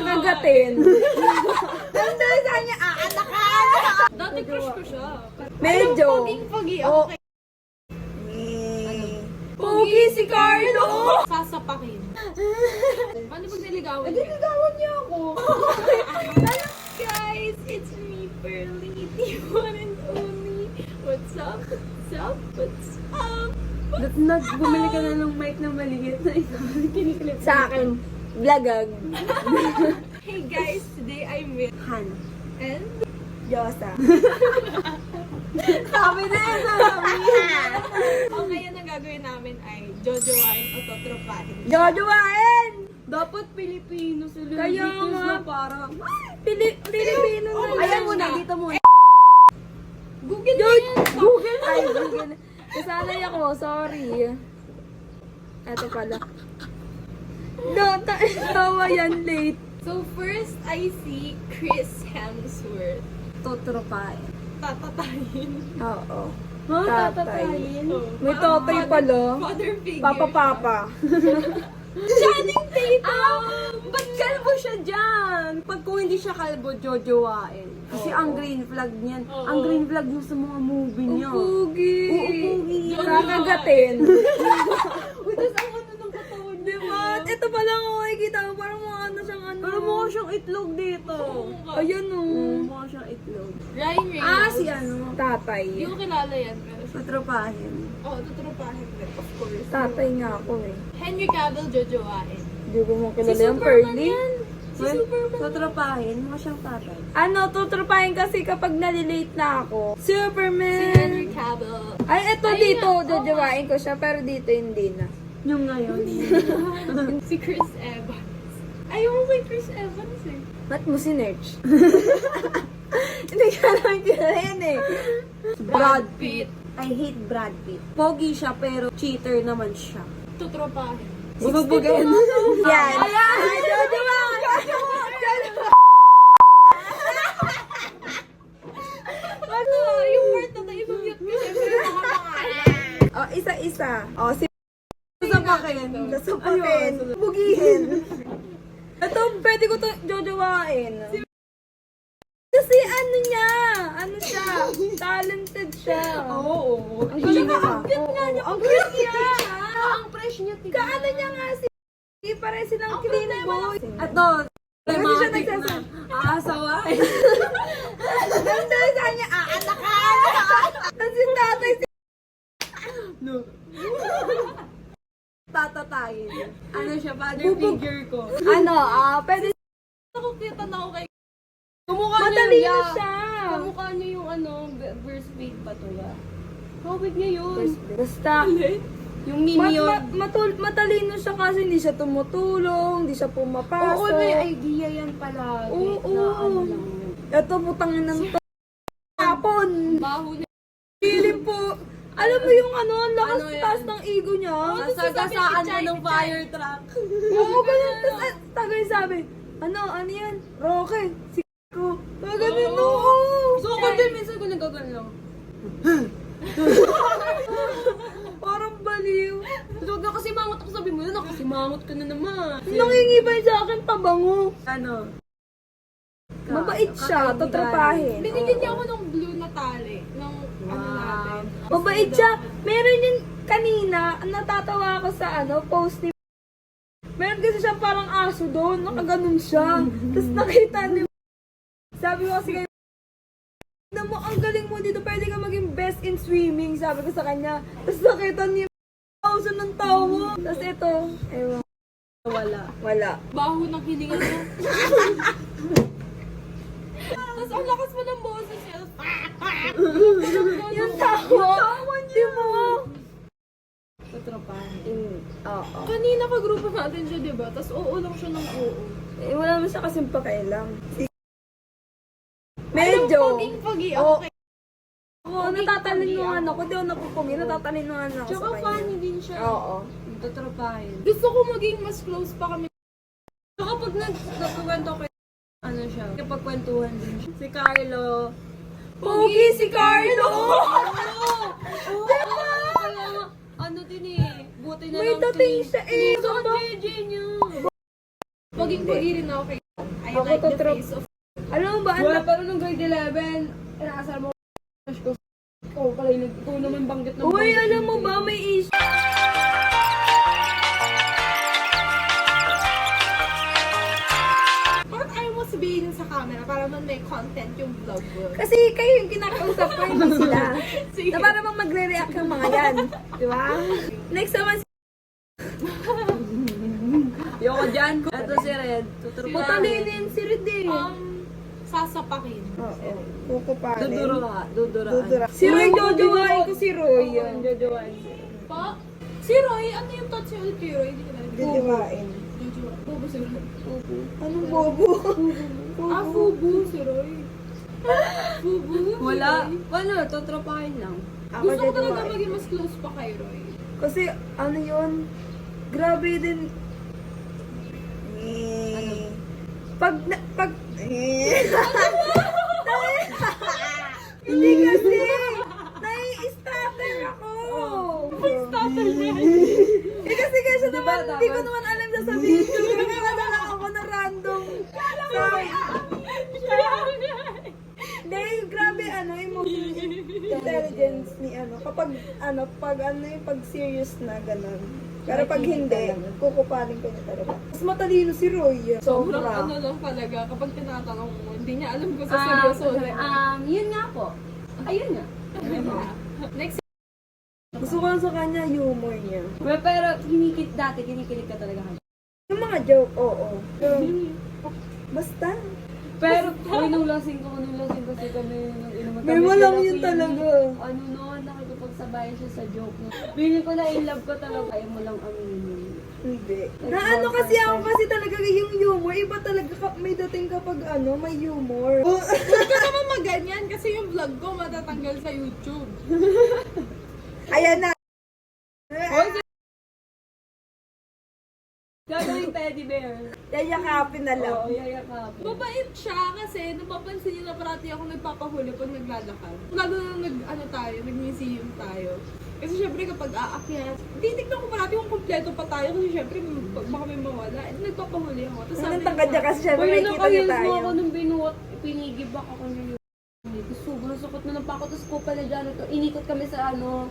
kakagatin. Nandun sa kanya, aanakan. Dati crush ko siya. Medyo. Poging-pogi. Oh. Okay. Pogi si Carlo! Sasapakin. Paano pag niligawan niya? Niligawan niya ako. Guys, it's me, Pearly, the one and only. What's up? What's up? What's up? Bumili ka na ng mic na maliit na ito. Kiniklip. Sa akin, vlogag. Hey guys, today I'm with Han. and Diyosa. Sabi na yun, ang ngayon ang gagawin namin ay jojowain o totropahin. Jojowain! Dapat Pilipino sila. Kaya dito nga. na parang... Pilipino na. Ayan muna, dito muna. Google na yan! Google! Ay, Google. Kasanay ako, sorry. Eto pala. Tawa yan late. So first, I see Chris Hemsworth. Totropain. Tatatayin. Oo. Ha? Tatay. Oh, May tatay pala. Father figure. Papa. Channing Tatum! Ba't kalbo siya dyan? Pag kung hindi siya kalbo, jojowain. Kasi ang green flag niyan. Oo. Ang green flag niya sa mga movie niya. Pugi. Oo, pugi. Kakagatin. Uy, tas ang ano ng katawan niya. Diba? Ito pala nga makikita mo. Parang mga ano siyang ano. Pero mukha siyang itlog dito. Ayan o. Mukha siyang itlog. Ryan Reynolds. Si ano? Tatay. Hindi ko kilala yan. Pero Totropahin. tutropahin din, of course. Tatay nga ako eh. Henry Cavill jojowain. Hindi ko mo Si kilala yung Superman Pearly. yan. Si Superman. Totropahin, mukha siyang tatay. Ano, tuturupahin kasi kapag nalilate na ako. Si Superman! Henry Cavill. Ay, eto Ay, dito, oo. jojowain ko siya, pero dito hindi na. Yung ngayon. Si Chris Evans. Ayaw mo kay Chris Evans eh. Ba't mo sinerch? Hindi ka naman kilala yan eh. Brad Pitt. I hate Brad Pitt. Pogi siya pero cheater naman siya. Tutropahin. Bubugbugin. Yan. Ay, jojowain! Ano? Yung word na tayo mute ko syempre yung mga pangalan. O, isa-isa. O, si Sasapakin. Nasupakin. Bugihin. Ito, pwede ko to jojowain. Kasi ano niya? Ano siya? Talented siya. Oo. Ang galing Tsaka nga. ang cute nga niya. Ang cute niya. Ang fresh niya. tignan. Kaano niya nga si... Pare silang clean boy. Ito. Kasi siya Dramatic na. nagsasabi. Aasawain. Nandun sa kanya, aanakan! Tapos yung tatay si... No. Tatatayin. Ano siya? Father Bubog. figure ko. Ano, pwede... Nakukita na ako kay... Kumukha Matalino niya. siya. Kamukha niya yung ano, verse fade pa to ba? Hawig niya yun. Basta, Yung minion. matalino siya kasi hindi siya tumutulong, hindi siya pumapasok. Oo, may idea yan pala. Oo. Na ano lang yun. Ito, putangin ng to. Hapon. Baho niya. Feeling po. Alam mo yung ano, ang lakas Ano yan? taas ng ego niya. Sasagasaan mo ng fire truck. Oo, ganun. Tapos, tagay sabi, ano yan? Roque, si ko. Ganun, oo. So ako din, minsan ko nagagano lang. Parang baliw. Huwag na kasi mangot ako, sabi mo yun, kasi mangot ka na naman. Nangingibay sa akin pabango. Ano? Mabait siya, tatrapahin. Binigyan niya ako ng blue na tali. Ng ano natin. Mabait siya. Meron yun kanina, natatawa ako sa post ni... Meron kasi siya parang aso doon, nakaganon siya. Tapos nakita ni... Sabi ko kasi kayo, na mo, ang galing mo dito, pwede ka maging best in swimming, sabi ko sa kanya. Tapos nakita niya, pauso ng tawa. Tapos ito, ewan, wala. Baho ng hilingan niya. Tapos ang lakas mo ng boses niya. Yung tawa niya mo. Tatrapahin. Oo. Kanina ka-grupo natin siya, diba? Tapos oo lang siya ng oo. Eh, wala naman siya kasing pakialam. Medyo. Poging-pogi. Oo. Okay. Oo, natatalinungan ako. Di ako napupugi, natatalinungan ako Tsaka sa kanya. funny din siya. Oo. Tatrapahin. Gusto ko maging mas close pa kami. So kapag nagkukwento ko, ano siya, kapag kwentuhan din siya. Si Carlo. Pogi si Carlo! Oo! Kaya, ano din eh, buti na May lang dating siya eh. So, ang JJ niya. Poging-pogi rin ako kay I Ako like the to face of... Alam mo ba, Wala, pero nung grade 11, inaasar mo ko. Oh, pala yun, ikaw naman banggit ng Uy, banggit alam mo yung ba, grade. may issue. Bakit ayaw mo sabihin yun sa camera para man may content yung vlog ko? Kasi kayo yung kinakausap ko, hindi sila. Sige. Na para bang magre-react yung mga yan. Di ba? Next naman, Yoko dyan. Ito si Red. Tuturuan. putalinin si Rudy. Sasapakin. Oo. Kukupanin. Dudura. Si Roy, jojowain ko si Roy. Jojowain. Pa? Si Roy, ano yung touch niya ulit kay Roy? Hindi ko na Jojowain. Jojo. Bobo si Roy. Anong bobo? Fubu si Roy. Fubu. Wala. Paano? Tutropahin lang. Ako Gusto ko talaga jojowain. maging mas close pa kay Roy. Kasi ano yun, grabe din. Pag hindi kasi, nai-stutter ako. Stutter niya. Eh kasi kasi Diba, naman, hindi ko dapat? naman alam sasabihin ko. Nakakala lang ako na random. Dahil grabe emotional intelligence ni pag serious na ganun. Pero pag hindi, kukupanin ko niya talaga. Mas matalino si Roy. Sobrang Sobra. ano lang talaga, kapag tinatanong mo, hindi niya alam kung sa seryoso. Yun nga po. Ayun nga. Next, Gusto ko lang sa kanya, humor niya. Pero kinikilig ka talaga. Yung mga joke, oo. Pero, basta. Pero, nung lasing kasi kami, nung inuman May walang yun talaga. Ano noon, nakikipagsabayan siya sa joke na. Feeling ko na in love ko talaga, ayaw mo lang aminin. Hindi. Na ano kasi ako kasi talaga yung humor. Iba talaga may dating kapag may humor. huwag ka naman maganyan kasi yung vlog ko matatanggal sa YouTube. Ayan na. Gagawin teddy bear. Yayakapin na lang. Oo, yayakapin. Mabait siya kasi napapansin niyo na parati ako nagpapahuli pag naglalakad. Lalo na nag-museum tayo. Kasi syempre kapag aakyat, titignan ko parati kung kompleto pa tayo kasi syempre baka may mawala. Eh, nagpapahuli ako. Tapos Anong niya tangkad niya sa- kasi syempre Uy, may kita niya nakahils mo tayo. ako nung binuhat, pinigibak ako niya. Sobrang sukot na ng pako, tapos ko pala dyan ito. Inikot kami sa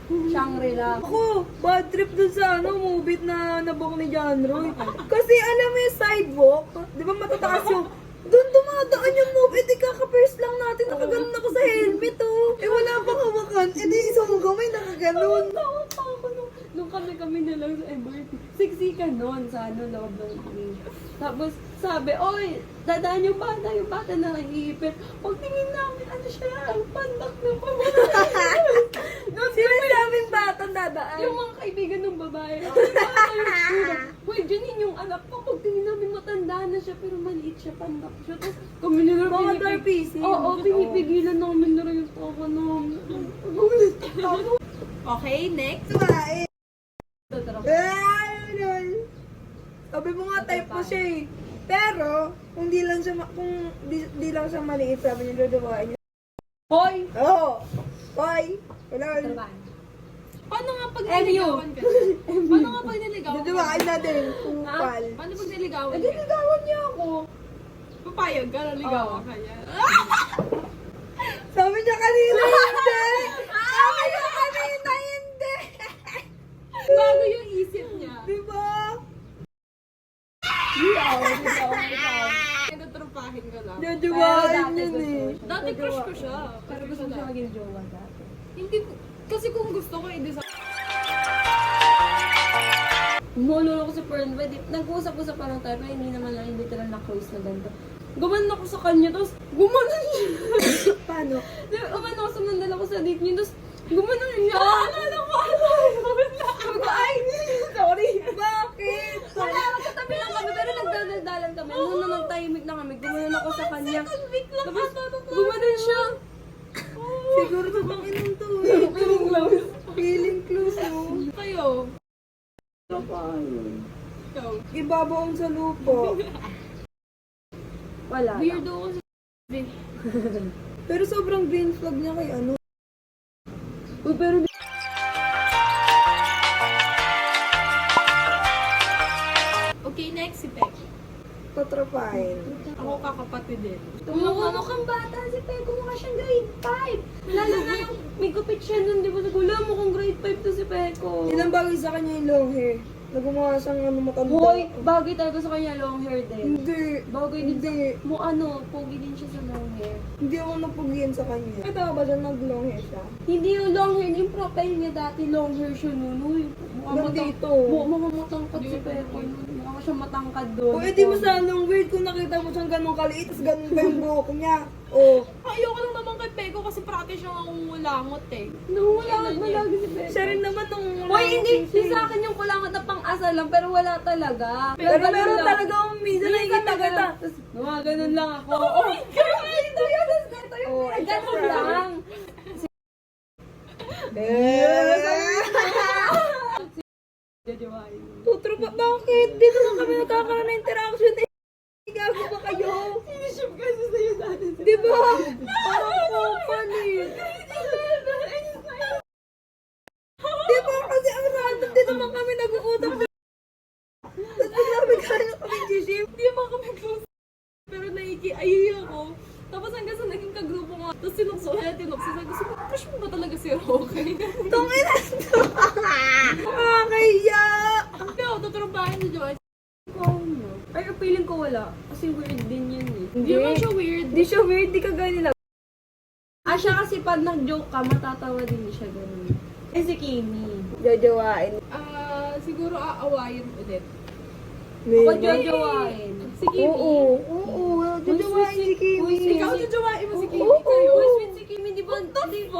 Shangri-La. Ako, bad trip dun sa movie na nabok ni John Roy. Kasi alam mo yung sidewalk, di ba matataas yung doon dumadaan yung move, di kaka-first lang natin, nakaganon ako sa helmet Eh wala pang hawakan, di isang gamay nakaganon. Tawa pa ako nung kami na lang sa MRT. Siksikan noon sa loob ng train. Tapos sabi, oy, dadaan yung bata na naiipit. Pagtingin namin, ano siya, pandak na pamamahay. Sinasabing batang dadaan. Yung mga kaibigan ng babae, uy, dyan yung anak ko. Pagtingin namin, matanda na siya, pero maliit siya, pandak siya. Tapos kami nila Mga darpisin. Oo, pinipigilan namin na rin yung tawa namin. Okay, next. Ay, sabi mo nga type ko siya eh. Pero, kung di lang siya maliit, sabi niya luduwain niya. Hoy! Oo! Hoy! Wala. Paano nga pag MU. niligawan ka? Paano nga pag niligawan ka? Luduwain natin. Kupal. Paano pag niligawan ka? Niligawan niya ako. Papayag ka, naligawan ka niya. Sabi niya kanina hindi. Sabi niya kanina hindi. Bago yung isip niya. Diba? Natrupahin ka lang. Luduwain yun eh. Dati crush ko siya. Pero gusto mo siya maging jowa dati. Hindi ko, kasi kung gusto ko, hindi sa... Umulol ako sa Pearl, nag-uusap-usap pa lang tayo, pero hindi naman lang, hindi talaga na-close na ganito. Gumanon ako sa kanya, tapos gumanon siya. Paano? Umano, sumandal ako sa date niya, tapos gumanon niya. Alala ko. Ay! Sorry. Bakit? Wala, magkatabi lang kami, pero nagdadaldalan kami. Nung nag-timing na kami, gumanon ako sa kanya. Tapos gumanon siya. Siguro ito bang inong to eh. Feeling close. Feeling close oh. Kayo. Ikaw. Ibabaon sa lupo. Wala. Weirdo ko si... Pero sobrang green flag niya kay ano. Uy, pero Okay, next si Peg. tatrapahin. Ako kakapatid din. Tumuha kang bata si Peko, mukha siyang grade 5. Lalo na yung may gupit siya nun, di ba? Wala mo kung grade 5 to si Peko. Ilang bagay sa kanya yung long hair. Nagumuha siyang matanda. Hoy, bagay talaga sa kanya long hair din. Hindi. Bagay din sa... Hindi. Pogi din siya sa long hair. Hindi ako napugian sa kanya. Kita ba siya nag-long hair siya? Hindi yung long hair, yung profile niya dati long hair siya nun. Uy, Hanggang dito. Mukha matangkad si Peko. Mukha siya matangkad doon. O edi masanong weird kung nakita mo siyang ganun kaliit, tapos ganun pa yung buhok niya. Oh. Ayoko lang naman kay Peko kasi practice siyang nangungulangot eh. Wala malagi si Peko. Siya rin naman nung... Hoy, hindi sa akin yung kulangot na pang-asal lang, pero wala talaga. Pero ganun meron lang. talaga akong minsan nakikita kita. Tapos, ganun lang ako. Oh my God! Ito yun! Ito yun! Oh, Ganun lang. Jajawain. Tutro ba? Bakit? Di naman kami nagkakaroon ng interaction eh. Gago ba kayo? Siniship kasi sa'yo dati. Di ba? Parang open eh. Di ba? Kasi ang random din naman kami nag-uutap. Tapos bigla kami G-ship. Hindi naman kami close. Pero naikiayay ako. Tapos hanggang sa naging kagrupo nga. Tapos sinukso. Sabi ko, crush mo ba talaga si Rocky? Tungina to. Nakakaya. Hindi ako, tuturumpahin si Joyce. Ay, feeling ko wala. Kasi weird din yun eh. Hindi naman siya weird. Di siya weird. Di ka gaya nila. Siya kasi pag nag-joke ka, matatawa din siya ganun. Eh, si Kimi. Jajawain. Siguro aawayin ulit. Ako jojowain. Si Kimi. Oo. Jajawain si Kimi. Ikaw jajawain mo si Kimi. Oo. Kayo. Uy, sweet si Kimi, di ba? Hindi mo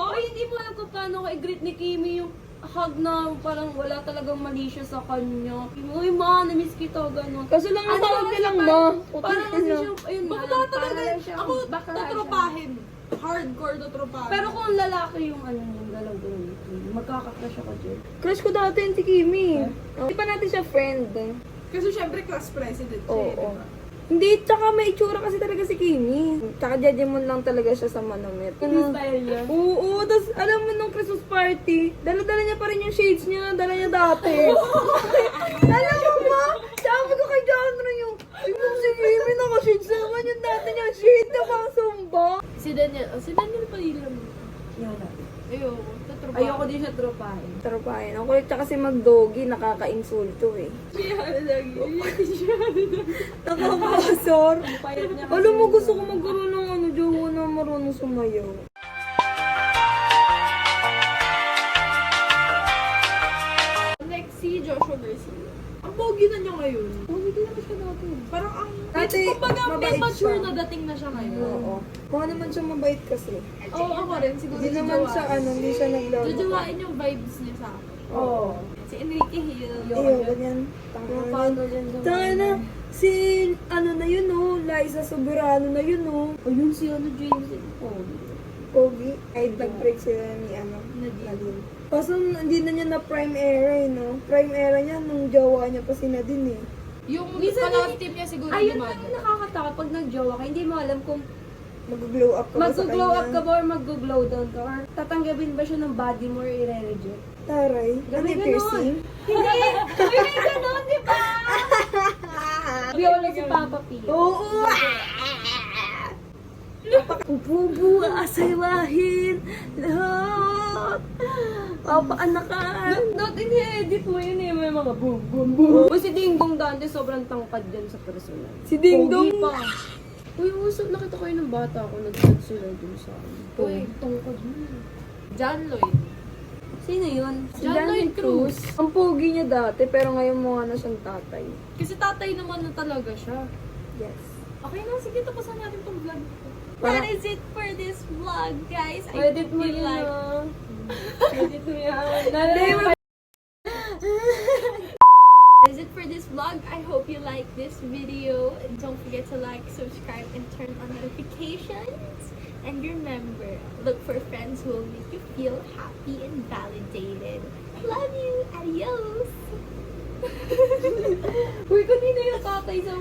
alam kung paano ka i-greet ni Kimi yung hug na parang wala talagang mali siya sa kanya. Uy, ma, namiss kita, gano'n. Kaso lang ang tawag kasi nilang parang- ma. Parang kasi siya, ayun nga. Bakla talaga. parang siya- Ako, bakla siya. tuturupahin. Hardcore tuturupahin. Pero kung lalaki yung ano yung galaw-galaw ni Kimi, magkaka-crush ako dyan. Crush ko dati yun si Kimi. Hindi pa natin siya friend. Kasi syempre class president siya. Oo. Diba? Hindi, tsaka may itsura kasi talaga si Kimi. Tsaka judgment lang talaga siya sa manamit. Yung style niya. Oo, tapos alam mo nung Christmas party, dala-dala niya pa rin yung shades niya, dala niya dati. Alam mo ba? Sabi ko kay Jandro yung, tingnan si Kimi, naka-shades naman yung dati niya. Shade na pang sumba. Si Daniel Padilla mo. Yan. Ayoko, tuturupahin. Ayoko din siya tropahin. Tarupahin. Ako tsaka si Magdogi, nakaka-insulto eh. Nakakasor. Payat niya. Alam mo, gusto ko magkaroon ng jowa na marunong sumayaw. Next, si Joshua Garcia. Ang pogi na niya ngayon. Hindi naman siya dati. Parang ang... Dati, kumbaga, may mabait mature siya. na dating na siya ngayon. Oo. Kung naman siya mabait kasi. Oo, ako rin. Siguro Hindi naman siya, hindi siya naglaro. Jujuwain yung vibes niya sa akin. Oo. Si Enrique Hill. Iyo, ganyan. Paano yan? Tanga na, si, ano na yun oh, Liza Soberano na yun oh. Ayun si James. Pogi. Ay, nag-break sila ni Nadine. Kaso hindi na niya na prime era eh, no? Prime era niya nung jowa niya pa si Nadine eh. Yung Minsan kalab team niya siguro Ayun lang dumagal. yung nakakataka pag nag-jowa ka, hindi mo alam kung Mag-glow up ka ba sa mag-glow up ka kanya? ba or mag-glow down ka or tatanggapin ba siya ng body mo or i-reject? Taray. Ano Gabi yung ganon. piercing? Hindi! Hindi ganon, di ba? Viola si Papa P. Oo! Upubu, asaywahin, lahat. Papaanakan. Not ini-edit mo yun eh, may mga boom, boom, boom. O si Ding Dong Dante, sobrang tangkad dyan sa personal. Si Ding Dong. Pogi pa. Uy, usap, nakita ko yun ng bata ako, nag-chat sila dun sa akin. Uy, tangkad mo. John Lloyd. Sino yun? Si John Lloyd Cruz. Ang pogi niya dati, pero ngayon mukha na siyang tatay. Kasi tatay naman na talaga siya. Yes. Okay na, sige, tapusan natin tong vlog. Parang- That is it for this vlog, guys. I Edit hope mo you yun like. ah. Edit mo yan. That is it for this vlog. I hope you like this video. And don't forget to like, subscribe, and turn on notifications. And remember, look for friends who will make you feel happy and validated. Love you. Adios. Uy, kanina yung tatay sa...